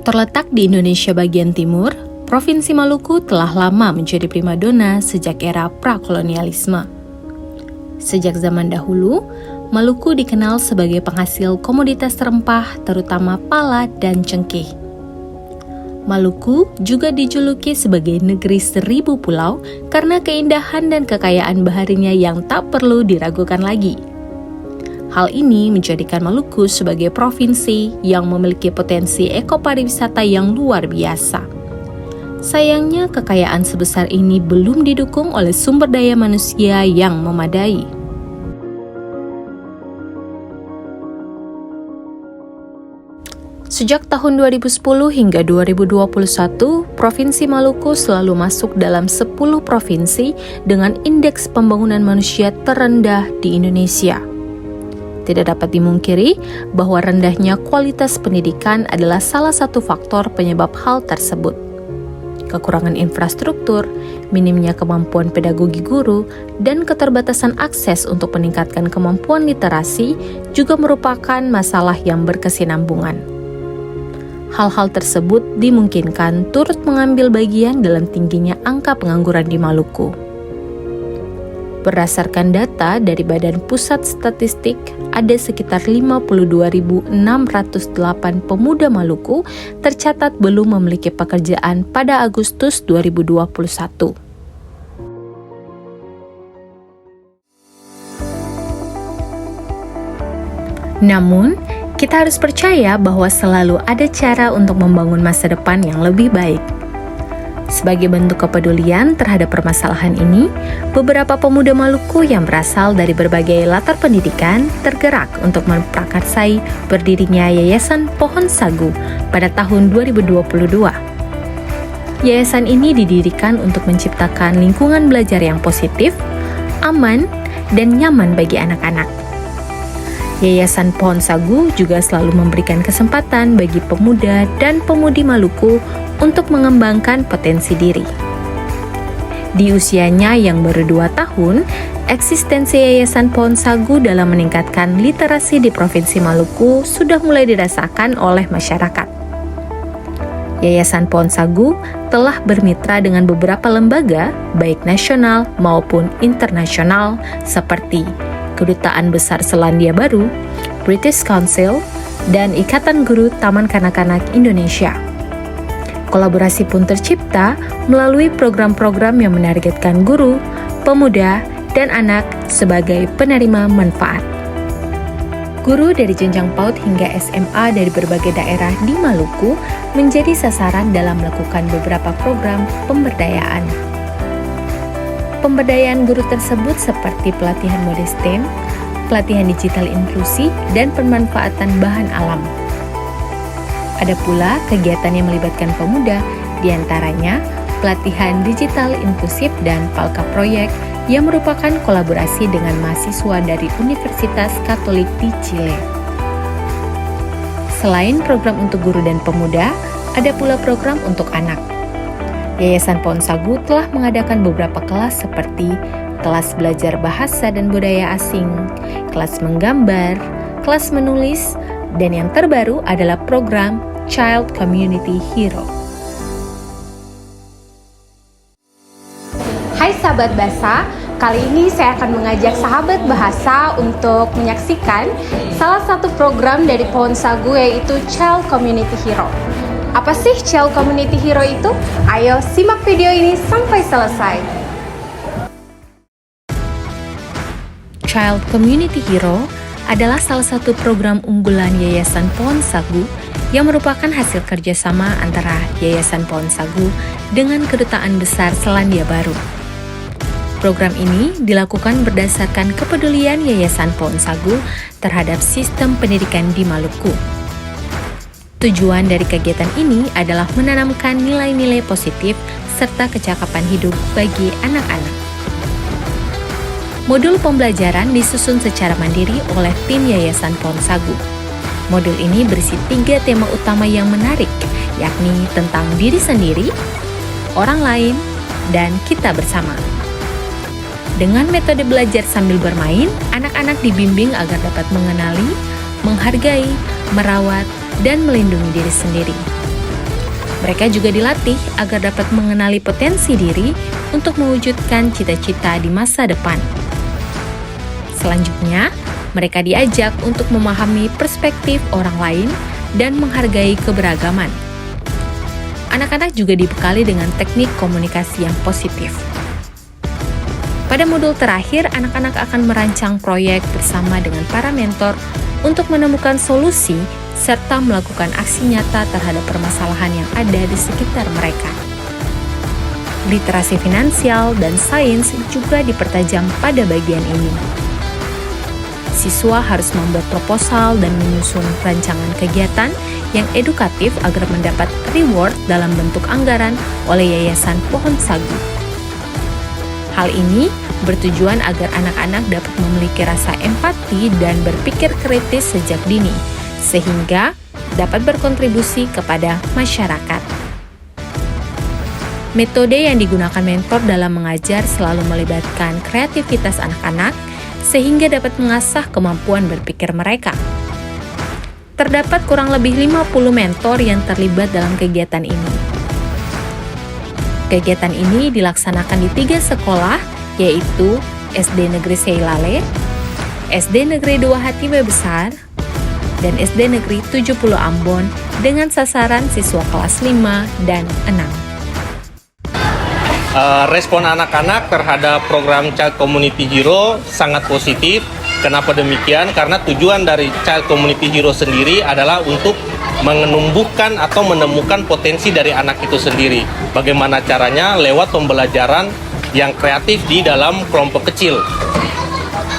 Terletak di Indonesia bagian timur, Provinsi Maluku telah lama menjadi primadona sejak era prakolonialisme. Sejak zaman dahulu, Maluku dikenal sebagai penghasil komoditas rempah terutama pala dan cengkeh. Maluku juga dijuluki sebagai negeri 1000 pulau karena keindahan dan kekayaan baharinya yang tak perlu diragukan lagi. Hal ini menjadikan Maluku sebagai provinsi yang memiliki potensi ekopariwisata yang luar biasa. Sayangnya, kekayaan sebesar ini belum didukung oleh sumber daya manusia yang memadai. Sejak tahun 2010 hingga 2021, Provinsi Maluku selalu masuk dalam 10 provinsi dengan indeks pembangunan manusia terendah di Indonesia. Tidak dapat dimungkiri bahwa rendahnya kualitas pendidikan adalah salah satu faktor penyebab hal tersebut. Kekurangan infrastruktur, minimnya kemampuan pedagogi guru, dan keterbatasan akses untuk meningkatkan kemampuan literasi juga merupakan masalah yang berkesinambungan. Hal-hal tersebut dimungkinkan turut mengambil bagian dalam tingginya angka pengangguran di Maluku. Berdasarkan data dari Badan Pusat Statistik, ada sekitar 52.608 pemuda Maluku tercatat belum memiliki pekerjaan pada Agustus 2021. Namun, kita harus percaya bahwa selalu ada cara untuk membangun masa depan yang lebih baik. Sebagai bentuk kepedulian terhadap permasalahan ini, beberapa pemuda Maluku yang berasal dari berbagai latar pendidikan tergerak untuk memprakarsai berdirinya Yayasan Pohon Sagu pada tahun 2022. Yayasan ini didirikan untuk menciptakan lingkungan belajar yang positif, aman, dan nyaman bagi anak-anak. Yayasan Pohon Sagu juga selalu memberikan kesempatan bagi pemuda dan pemudi Maluku untuk mengembangkan potensi diri. Di usianya yang baru 2 tahun, eksistensi Yayasan Pohon Sagu dalam meningkatkan literasi di Provinsi Maluku sudah mulai dirasakan oleh masyarakat. Yayasan Pohon Sagu telah bermitra dengan beberapa lembaga, baik nasional maupun internasional, seperti Kedutaan Besar Selandia Baru, British Council, dan Ikatan Guru Taman Kanak-Kanak Indonesia. Kolaborasi pun tercipta melalui program-program yang menargetkan guru, pemuda, dan anak sebagai penerima manfaat. Guru dari jenjang PAUD hingga SMA dari berbagai daerah di Maluku menjadi sasaran dalam melakukan beberapa program pemberdayaan. Pemberdayaan guru tersebut seperti pelatihan mode STEM, pelatihan digital inklusi, dan pemanfaatan bahan alam. Ada pula kegiatan yang melibatkan pemuda, diantaranya pelatihan digital inklusif dan Palka Proyek yang merupakan kolaborasi dengan mahasiswa dari Universitas Katolik di Chile. Selain program untuk guru dan pemuda, ada pula program untuk anak. Yayasan Pohon Sagu telah mengadakan beberapa kelas seperti kelas belajar bahasa dan budaya asing, kelas menggambar, kelas menulis, dan yang terbaru adalah program Child Community Hero. Hai sahabat bahasa, kali ini saya akan mengajak sahabat bahasa untuk menyaksikan salah satu program dari Pohon Sagu, yaitu Child Community Hero. Apa sih Child Community Hero itu? Ayo simak video ini sampai selesai. Child Community Hero adalah salah satu program unggulan Yayasan Pohon Sagu yang merupakan hasil kerjasama antara Yayasan Pohon Sagu dengan Kedutaan Besar Selandia Baru. Program ini dilakukan berdasarkan kepedulian Yayasan Pohon Sagu terhadap sistem pendidikan di Maluku. Tujuan dari kegiatan ini adalah menanamkan nilai-nilai positif serta kecakapan hidup bagi anak-anak. Modul pembelajaran disusun secara mandiri oleh tim Yayasan Pohon Sagu. Modul ini berisi 3 tema utama yang menarik, yakni tentang diri sendiri, orang lain, dan kita bersama. Dengan metode belajar sambil bermain, anak-anak dibimbing agar dapat mengenali, menghargai, merawat, dan melindungi diri sendiri. Mereka juga dilatih agar dapat mengenali potensi diri untuk mewujudkan cita-cita di masa depan. Selanjutnya, mereka diajak untuk memahami perspektif orang lain dan menghargai keberagaman. Anak-anak juga dibekali dengan teknik komunikasi yang positif. Pada modul terakhir, anak-anak akan merancang proyek bersama dengan para mentor untuk menemukan solusi serta melakukan aksi nyata terhadap permasalahan yang ada di sekitar mereka. Literasi finansial dan sains juga dipertajam pada bagian ini. Siswa harus membuat proposal dan menyusun rancangan kegiatan yang edukatif agar mendapat reward dalam bentuk anggaran oleh Yayasan Pohon Sagu. Hal ini bertujuan agar anak-anak dapat memiliki rasa empati dan berpikir kritis sejak dini, sehingga dapat berkontribusi kepada masyarakat. Metode yang digunakan mentor dalam mengajar selalu melibatkan kreativitas anak-anak, sehingga dapat mengasah kemampuan berpikir mereka. Terdapat kurang lebih 50 mentor yang terlibat dalam kegiatan ini. Kegiatan ini dilaksanakan di 3 sekolah, yaitu SD Negeri Seilale, SD Negeri 2 Hatiwe Besar, dan SD Negeri 70 Ambon dengan sasaran siswa kelas 5 dan 6. Respon anak-anak terhadap program Child Community Hero sangat positif. Kenapa demikian? Karena tujuan dari Child Community Hero sendiri adalah untuk menumbuhkan atau menemukan potensi dari anak itu sendiri. Bagaimana caranya? Lewat pembelajaran yang kreatif di dalam kelompok kecil.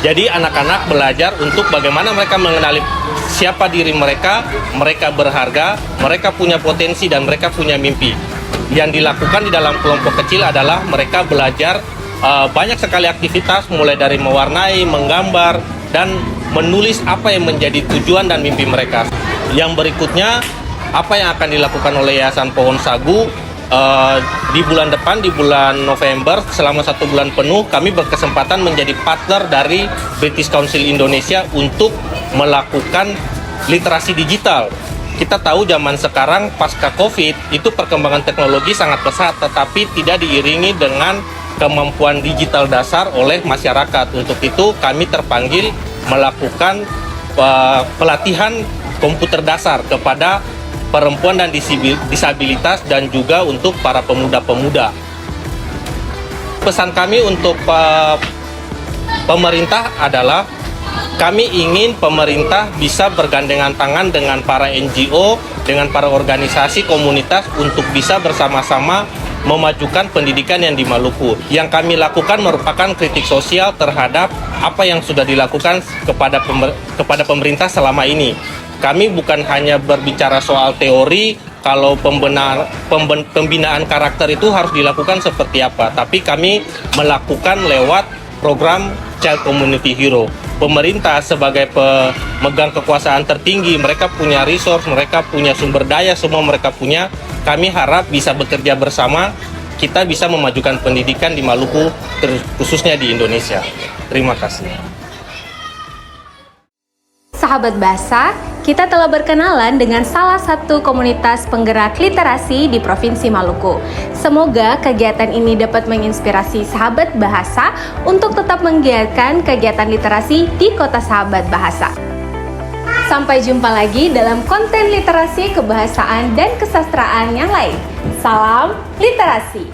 Jadi anak-anak belajar untuk bagaimana mereka mengenali siapa diri mereka berharga, mereka punya potensi dan mereka punya mimpi. Yang dilakukan di dalam kelompok kecil adalah mereka belajar banyak sekali aktivitas, mulai dari mewarnai, menggambar, dan menulis apa yang menjadi tujuan dan mimpi mereka. Yang berikutnya, apa yang akan dilakukan oleh Yayasan Pohon Sagu di bulan depan, di bulan November, selama 1 bulan penuh, kami berkesempatan menjadi partner dari British Council Indonesia untuk melakukan literasi digital. Kita tahu zaman sekarang pasca COVID itu perkembangan teknologi sangat pesat, tetapi tidak diiringi dengan kemampuan digital dasar oleh masyarakat. Untuk itu kami terpanggil melakukan pelatihan komputer dasar kepada perempuan dan disabilitas dan juga untuk para pemuda-pemuda. Pesan kami untuk pemerintah adalah kami ingin pemerintah bisa bergandengan tangan dengan para NGO, dengan para organisasi komunitas untuk bisa bersama-sama memajukan pendidikan yang di Maluku. Yang kami lakukan merupakan kritik sosial terhadap apa yang sudah dilakukan kepada pemerintah selama ini. Kami bukan hanya berbicara soal teori, kalau pembinaan karakter itu harus dilakukan seperti apa, tapi kami melakukan lewat program Child Community Hero. Pemerintah sebagai pemegang kekuasaan tertinggi, mereka punya resource, mereka punya sumber daya, semua mereka punya. Kami harap bisa bekerja bersama, kita bisa memajukan pendidikan di Maluku, khususnya di Indonesia. Terima kasih. Sahabat Bahasa, kita telah berkenalan dengan salah satu komunitas penggerak literasi di Provinsi Maluku. Semoga kegiatan ini dapat menginspirasi sahabat bahasa untuk tetap menggiatkan kegiatan literasi di kota sahabat bahasa. Sampai jumpa lagi dalam konten literasi, kebahasaan, dan kesastraan yang lain. Salam literasi!